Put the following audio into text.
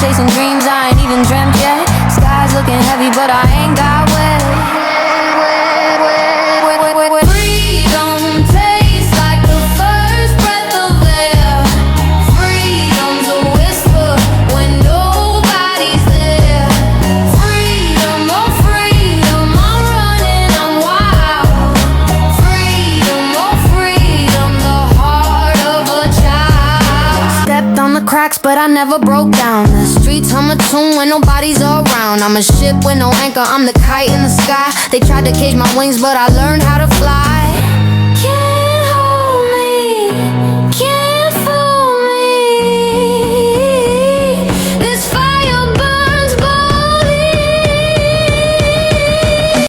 chasing dreams I ain't even dreamt yet. Sky's looking heavy, but I ain't got wet. Freedom tastes like the first breath of air. Freedom's a whisper when nobody's there. Freedom, oh freedom, I'm running, I'm wild. Freedom, oh freedom, the heart of a child. Stepped on the cracks, but I never broke down. The streets hum a tune when nobody's around. I'm a ship with no anchor, I'm the kite in the sky. They tried to cage my wings, but I learned how to fly.